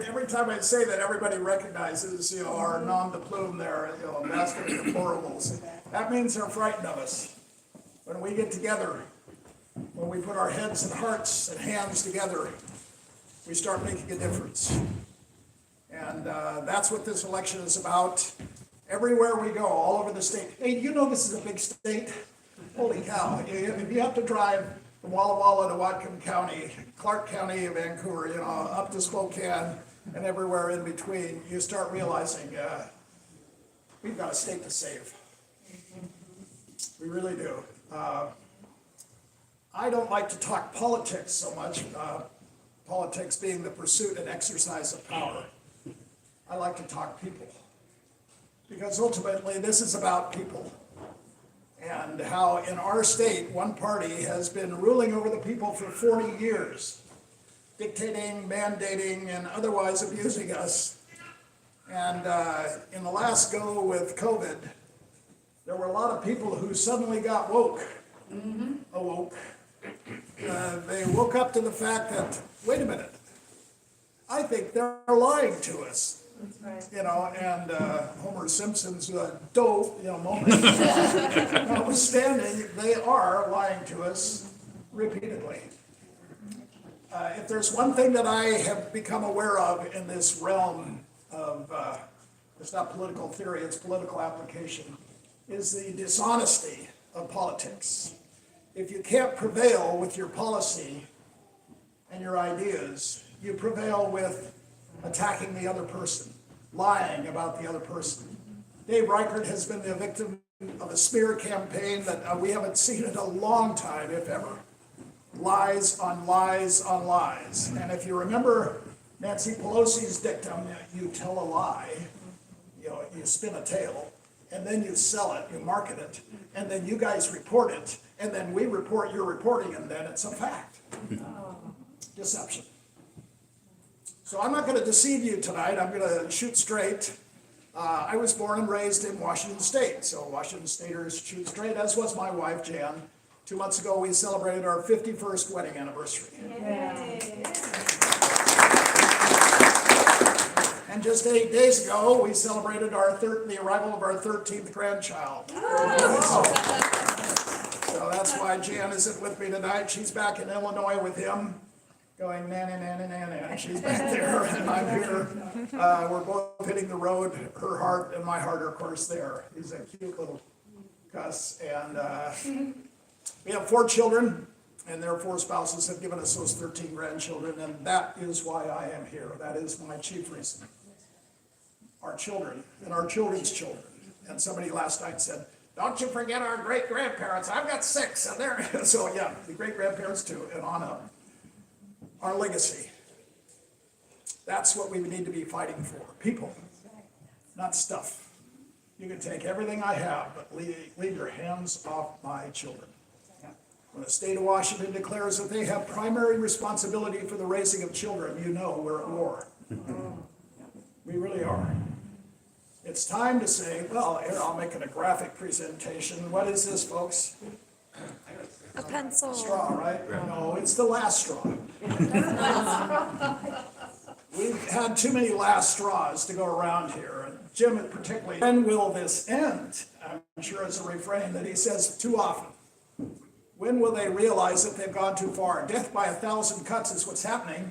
every time I say that, everybody recognizes, our nom de plume there, master of deplorables. That means they're frightened of us. When we get together, when we put our heads and hearts and hands together, we start making a difference. And that's what this election is about. Everywhere we go, all over the state. Hey, this is a big state? Holy cow. If you have to drive from Walla Walla to Whatcom County, Clark County, Vancouver, up to Spokane, and everywhere in between, you start realizing we've got a state to save. We really do. I don't like to talk politics so much, politics being the pursuit and exercise of power. I like to talk people. Because ultimately, this is about people. And how in our state, one party has been ruling over the people for 40 years, dictating, mandating, and otherwise abusing us. And in the last go with COVID, there were a lot of people who suddenly got awoke. They woke up to the fact that, wait a minute, I think they're lying to us. That's right. And Homer Simpson's dope, moment. Notwithstanding, they are lying to us repeatedly. If there's one thing that I have become aware of in this realm of, it's not political theory, it's political application, is the dishonesty of politics. If you can't prevail with your policy and your ideas, you prevail with attacking the other person, lying about the other person. Dave Reichert has been the victim of a smear campaign that we haven't seen in a long time, if ever. Lies on lies on lies. And if you remember Nancy Pelosi's dictum, you tell a lie, you spin a tale, and then you sell it, you market it, and then you guys report it, and then we report your reporting, and then it's a fact. Deception. So I'm not going to deceive you tonight. I'm going to shoot straight. I was born and raised in Washington State, so Washington Staters shoot straight, as was my wife, Jan. 2 months ago, we celebrated our 51st wedding anniversary. Yay. And just 8 days ago, we celebrated the arrival of our 13th grandchild. So that's why Jan isn't with me tonight. She's back in Illinois with him, going nanny, nanny, nanny, and she's back there, and I'm here. We're both hitting the road, her heart and my heart are, of course, there. He's a cute little cuss, and we have 4 children, and their 4 spouses have given us those 13 grandchildren, and that is why I am here. That is my chief reason. Our children, and our children's children. And somebody last night said, don't you forget our great-grandparents. I've got 6, and they're, so yeah, the great-grandparents too, and on up. Our legacy. That's what we need to be fighting for. People, not stuff. You can take everything I have, but leave your hands off my children. When the state of Washington declares that they have primary responsibility for the raising of children, we're at war. We really are. It's time to say, well, here, I'll make it a graphic presentation. What is this, folks? A pencil. Straw, right? No, it's the last straw. We've had too many last straws to go around here. And Jim particularly, when will this end? I'm sure it's a refrain that he says too often. When will they realize that they've gone too far? Death by 1,000 cuts is what's happening,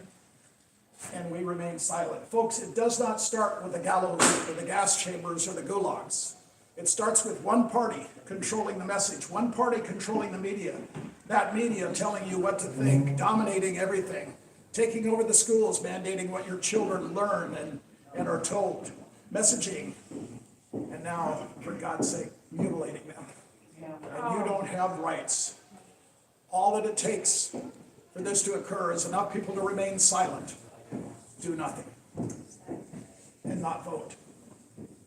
and we remain silent. Folks, it does not start with the gallows or the gas chambers or the gulags. It starts with one party controlling the message, one party controlling the media, that media telling you what to think, dominating everything, taking over the schools, mandating what your children learn and are told, messaging, and now, for God's sake, mutilating them. And you don't have rights. All that it takes for this to occur is enough people to remain silent, do nothing, and not vote.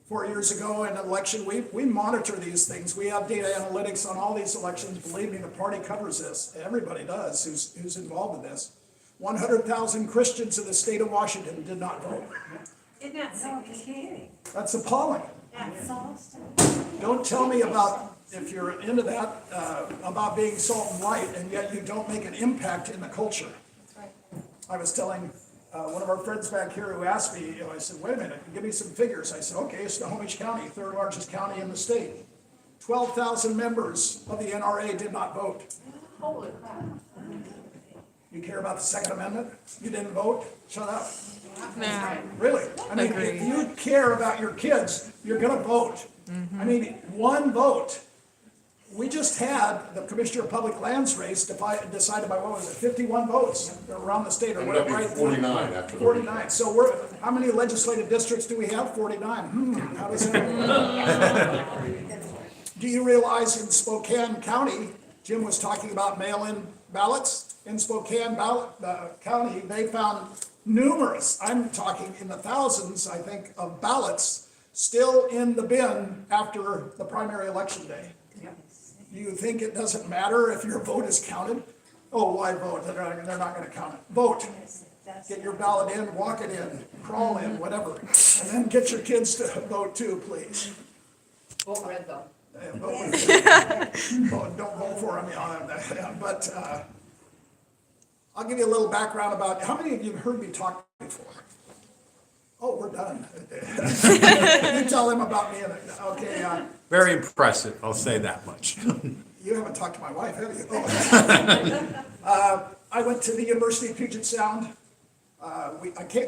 4 years ago in an election, we monitor these things. We have data analytics on all these elections. Believe me, the party covers this. Everybody does who's involved in this. 100,000 Christians in the state of Washington did not vote. Isn't that so? That's appalling. That's awesome. Don't tell me about, if you're into that, about being salt and light, and yet you don't make an impact in the culture. I was telling one of our friends back here who asked me, I said, wait a minute, give me some figures. I said, okay, Snohomish County, third largest county in the state. 12,000 members of the NRA did not vote. Holy crap. You care about the Second Amendment? You didn't vote? Shut up. Nah. Really? I mean, if you care about your kids, you're gonna vote. I mean, one vote. We just had the Commissioner of Public Lands race decided by, what was it, 51 votes around the state, or Ended up whatever, being right? 49 after the 49. So how many legislative districts do we have? 49. How does that work? Do you realize in Spokane County, Jim was talking about mail-in ballots? In Spokane County, they found numerous, I'm talking in the thousands, I think, of ballots still in the bin after the primary election day. Do you think it doesn't matter if your vote is counted? Oh, why vote? They're not gonna count it. Vote. Get your ballot in, walk it in, crawl in, whatever. And then get your kids to vote too, please. Vote red though. Don't vote for them, but I'll give you a little background about, how many of you have heard me talk before? Oh, we're done. You tell them about me, okay, Very impressive, I'll say that much. you haven't talked to my wife, have you? I went to the University of Puget Sound.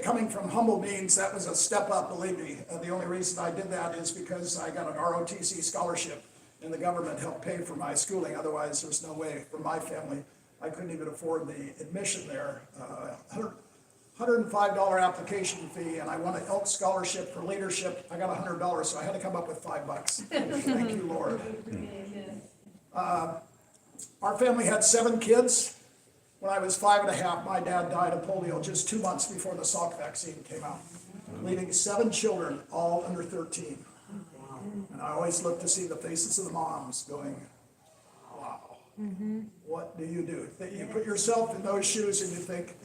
Coming from humble means, that was a step up, believe me. The only reason I did that is because I got an ROTC scholarship and the government helped pay for my schooling. Otherwise, there's no way for my family. I couldn't even afford the admission there. $105 application fee, and I won an Elk Scholarship for leadership. I got $100, so I had to come up with $5. Thank you, Lord. Our family had 7 kids. When I was 5.5, my dad died of polio just 2 months before the Salk vaccine came out, leaving 7 children, all under 13. And I always look to see the faces of the moms going, wow, what do? You put yourself in those shoes and you think,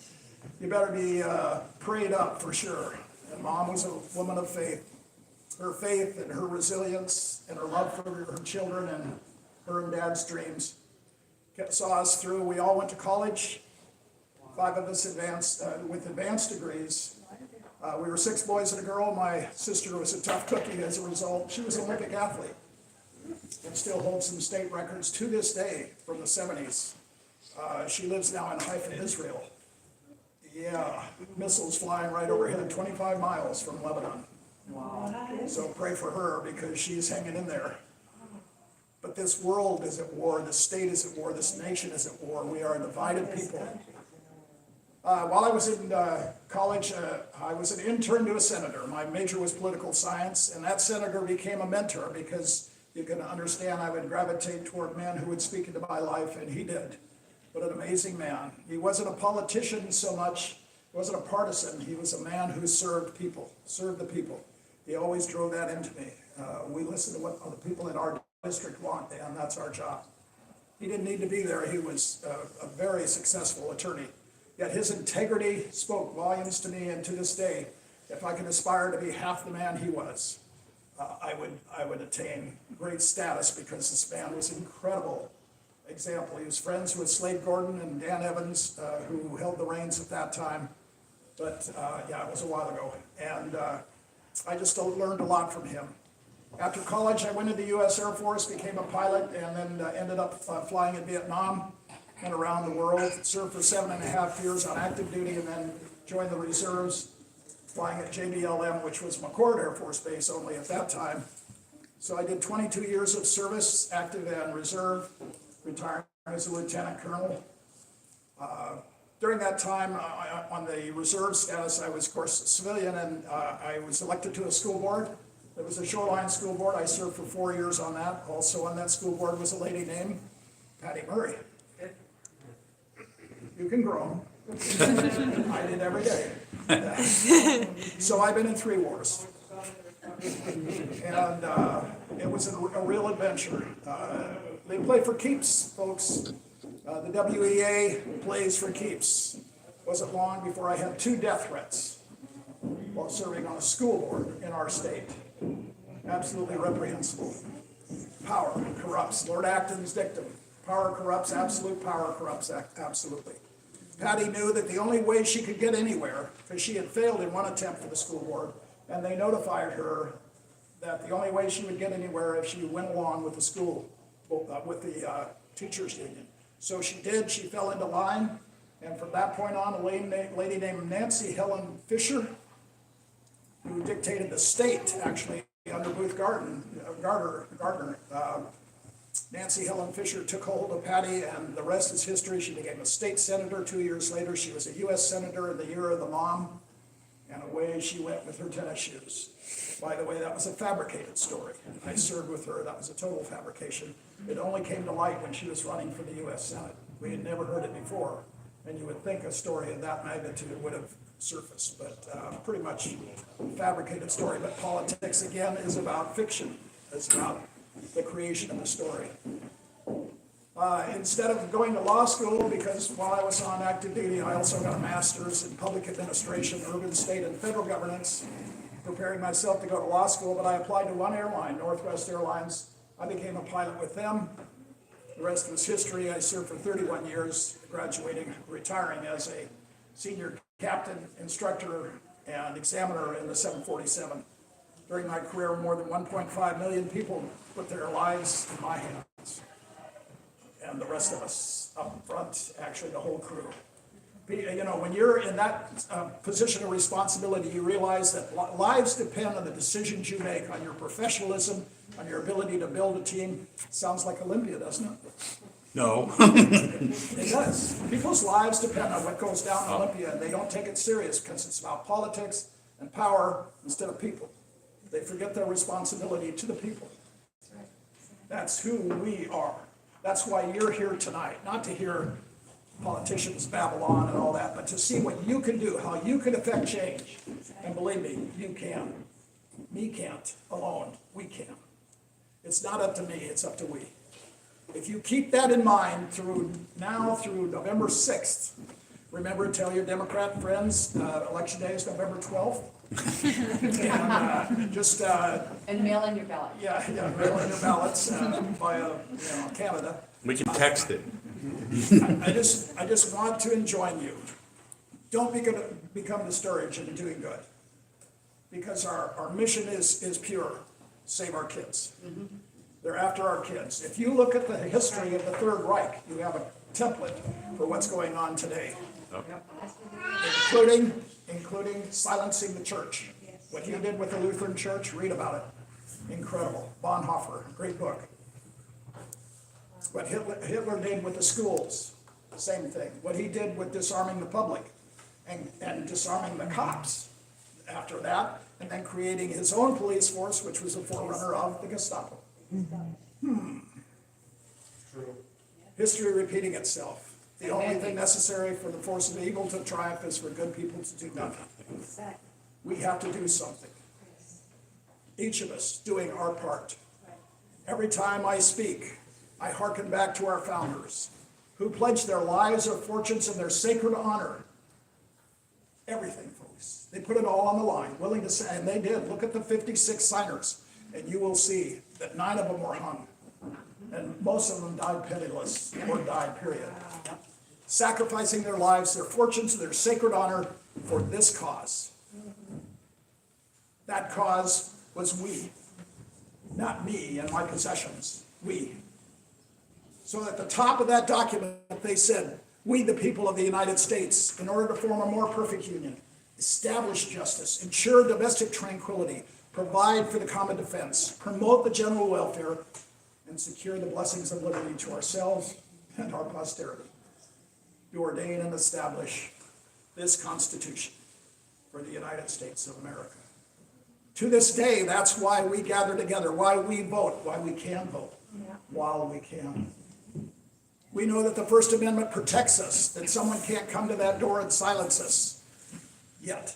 you better be prayed up for sure. And Mom was a woman of faith. Her faith and her resilience and her love for her children and her and Dad's dreams saw us through. We all went to college. 5 of us with advanced degrees. We were 6 boys and a girl. My sister was a tough cookie as a result. She was an Olympic athlete and still holds some state records to this day from the 70s. She lives now in Haifa, Israel. Yeah, missiles flying right overhead, 25 miles from Lebanon. Wow. So pray for her because she's hanging in there. But this world is at war, this state is at war, this nation is at war. We are a divided people. While I was in college, I was an intern to a senator. My major was political science, and that senator became a mentor because you can understand I would gravitate toward men who would speak into my life, and he did. What an amazing man. He wasn't a politician so much, he wasn't a partisan, he was a man who served people, served the people. He always drove that into me. We listen to what the people in our district want, and that's our job. He didn't need to be there. He was a very successful attorney. Yet his integrity spoke volumes to me, and to this day, if I could aspire to be half the man he was, I would attain great status because this man was an incredible example. He was friends with Slade Gordon and Dan Evans, who held the reins at that time. But yeah, it was a while ago. And I just learned a lot from him. After college, I went into the U.S. Air Force, became a pilot, and then ended up flying in Vietnam and around the world. Served for 7.5 years on active duty, and then joined the reserves, flying at JBLM, which was McChord Air Force Base only at that time. So I did 22 years of service, active and reserve, retiring as a lieutenant colonel. During that time, on the reserve status, I was, of course, a civilian, and I was elected to a school board. It was a Shoreline School Board. I served for 4 years on that. Also on that school board was a lady named Patty Murray. You can groan. I did every day. So I've been in 3 wars. And it was a real adventure. They play for keeps, folks. The WEA plays for keeps. Wasn't long before I had 2 death threats while serving on a school board in our state. Absolutely reprehensible. Power corrupts. Lord Acton's dictum. Power corrupts, absolute power corrupts absolutely. Patty knew that the only way she could get anywhere, because she had failed in one attempt for the school board, and they notified her that the only way she would get anywhere if she went along with the school, with the teachers union. So she did, she fell into line, and from that point on, a lady named Nancy Helen Fisher, who dictated the state, actually, under Booth Gardner, Nancy Helen Fisher took hold of Patty, and the rest is history. She became a state senator 2 years later. She was a U.S. senator in the year of the mom, and away she went with her tennis shoes. By the way, that was a fabricated story. I served with her. That was a total fabrication. It only came to light when she was running for the U.S. Senate. We had never heard it before, and you would think a story of that magnitude would have surfaced, but pretty much fabricated story. But politics, again, is about fiction. It's about the creation of the story. Instead of going to law school, because while I was on active duty, I also got a master's in public administration, urban, state, and federal governance, preparing myself to go to law school, but I applied to one airline, Northwest Airlines. I became a pilot with them. The rest was history. I served for 31 years, retiring as a senior captain, instructor, and examiner in the 747. During my career, more than 1.5 million people put their lives in my hands. And the rest of us up front, actually the whole crew. You know, when you're in that position of responsibility, you realize that lives depend on the decisions you make, on your professionalism, on your ability to build a team. Sounds like Olympia, doesn't it? No. It does. People's lives depend on what goes down in Olympia, and they don't take it serious because it's about politics and power instead of people. They forget their responsibility to the people. That's who we are. That's why you're here tonight, not to hear politicians babble on and all that, but to see what you can do, how you can affect change. And believe me, you can. Me can't alone. We can. It's not up to me, it's up to we. If you keep that in mind through November 6th, remember to tell your Democrat friends, election day is November 12th. And mail in your ballot. Yeah, mail in your ballots via Canada. We can text it. I just want to enjoin you. Don't become discouraged in doing good. Because our mission is pure. Save our kids. They're after our kids. If you look at the history of the Third Reich, you have a template for what's going on today. Including silencing the church. What he did with the Lutheran Church, read about it. Incredible. Bonhoeffer, great book. What Hitler did with the schools, same thing. What he did with disarming the public and disarming the cops after that, and then creating his own police force, which was a forerunner of the Gestapo. True. History repeating itself. The only thing necessary for the force of evil to triumph is for good people to do nothing. We have to do something. Each of us doing our part. Every time I speak, I hearken back to our founders, who pledged their lives, their fortunes, and their sacred honor. Everything, folks. They put it all on the line, willing to say, and they did. Look at the 56 signers, and you will see that 9 of them were hung. And most of them died penniless, or died, period. Sacrificing their lives, their fortunes, their sacred honor for this cause. That cause was we, not me and my possessions, we. So at the top of that document, they said, we, the people of the United States, in order to form a more perfect union, establish justice, ensure domestic tranquility, provide for the common defense, promote the general welfare, and secure the blessings of liberty to ourselves and our posterity. To ordain and establish this Constitution for the United States of America. To this day, that's why we gather together, why we vote, why we can vote, while we can. We know that the First Amendment protects us, that someone can't come to that door and silence us yet.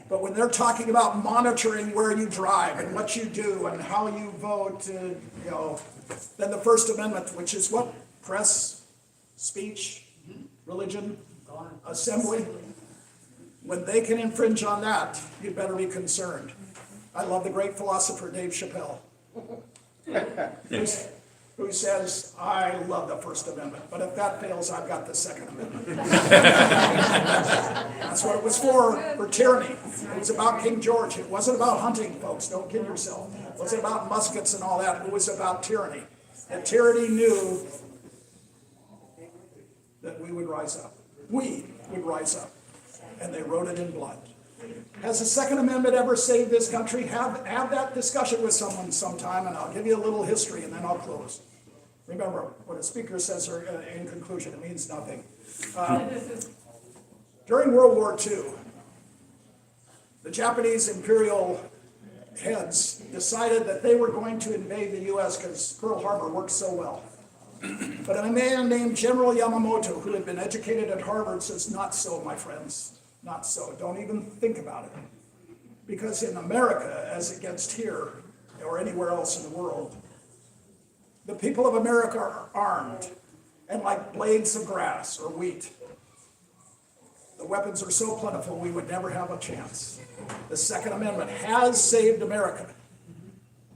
But when they're talking about monitoring where you drive and what you do and how you vote, then the First Amendment, which is what? Press, speech, religion, assembly. When they can infringe on that, you'd better be concerned. I love the great philosopher Dave Chappelle. who says, I love the First Amendment, but if that fails, I've got the Second Amendment. That's what it was for tyranny. It was about King George. It wasn't about hunting, folks. Don't kid yourself. It wasn't about muskets and all that. It was about tyranny. And tyranny knew that we would rise up. We would rise up. And they wrote it in blood. Has the Second Amendment ever saved this country? Have that discussion with someone sometime, and I'll give you a little history, and then I'll close. Remember, what a speaker says in conclusion, it means nothing. During World War II, the Japanese imperial heads decided that they were going to invade the U.S. because Pearl Harbor worked so well. But a man named General Yamamoto, who had been educated at Harvard, says, not so, my friends, not so. Don't even think about it. Because in America, as against here, or anywhere else in the world, the people of America are armed, and like blades of grass or wheat. The weapons are so plentiful, we would never have a chance. The Second Amendment has saved America.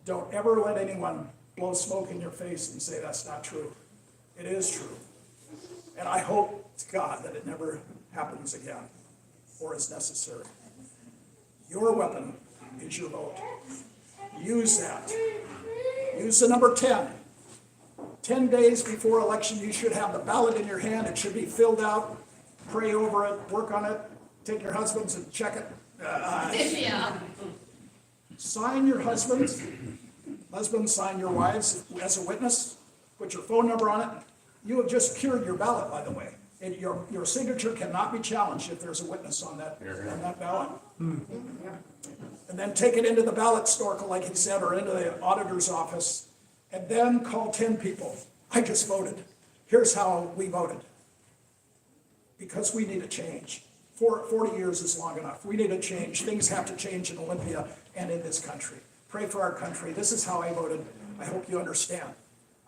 Don't ever let anyone blow smoke in your face and say that's not true. It is true. And I hope to God that it never happens again or is necessary. Your weapon is your vote. Use that. Use the number 10. 10 days before election, you should have the ballot in your hand. It should be filled out. Pray over it, work on it, take your husbands and check it. Sign your husbands. Husbands, sign your wives as a witness. Put your phone number on it. You have just cured your ballot, by the way. And your signature cannot be challenged if there's a witness on that ballot. And then take it into the ballot store, like he said, or into the auditor's office, and then call 10 people. I just voted. Here's how we voted. Because we need a change. 40 years is long enough. We need a change. Things have to change in Olympia and in this country. Pray for our country. This is how I voted. I hope you understand.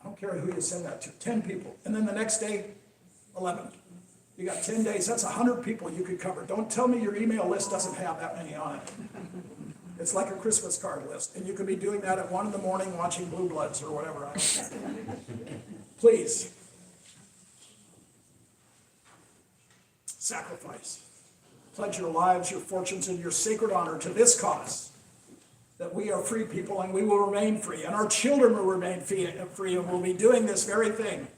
I don't care who you send that to. 10 people. And then the next day, 11. You got 10 days. That's 100 people you could cover. Don't tell me your email list doesn't have that many on it. It's like a Christmas card list. And you could be doing that at 1 in the morning watching Blue Bloods or whatever. I don't know. Please. Sacrifice. Pledge your lives, your fortunes, and your sacred honor to this cause. That we are free people and we will remain free. And our children will remain free and we'll be doing this very thing.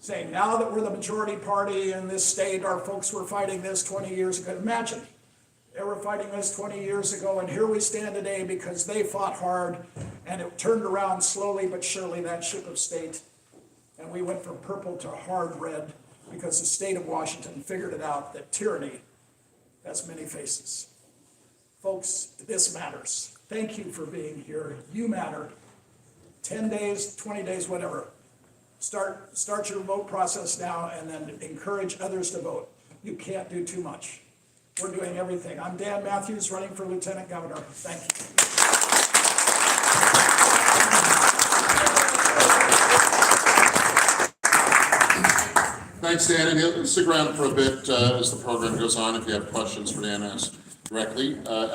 Saying now that we're the majority party in this state, our folks were fighting this 20 years ago. Imagine, they were fighting this 20 years ago, and here we stand today because they fought hard, and it turned around slowly but surely, that ship of state. And we went from purple to hard red because the state of Washington figured it out that tyranny has many faces. Folks, this matters. Thank you for being here. You matter. 10 days, 20 days, whatever. Start your vote process now and then encourage others to vote. You can't do too much. We're doing everything. I'm Dan Matthews, running for Lieutenant Governor. Thank you. Thanks, Dan, and he'll stick around for a bit as the program goes on if you have questions for Dan directly.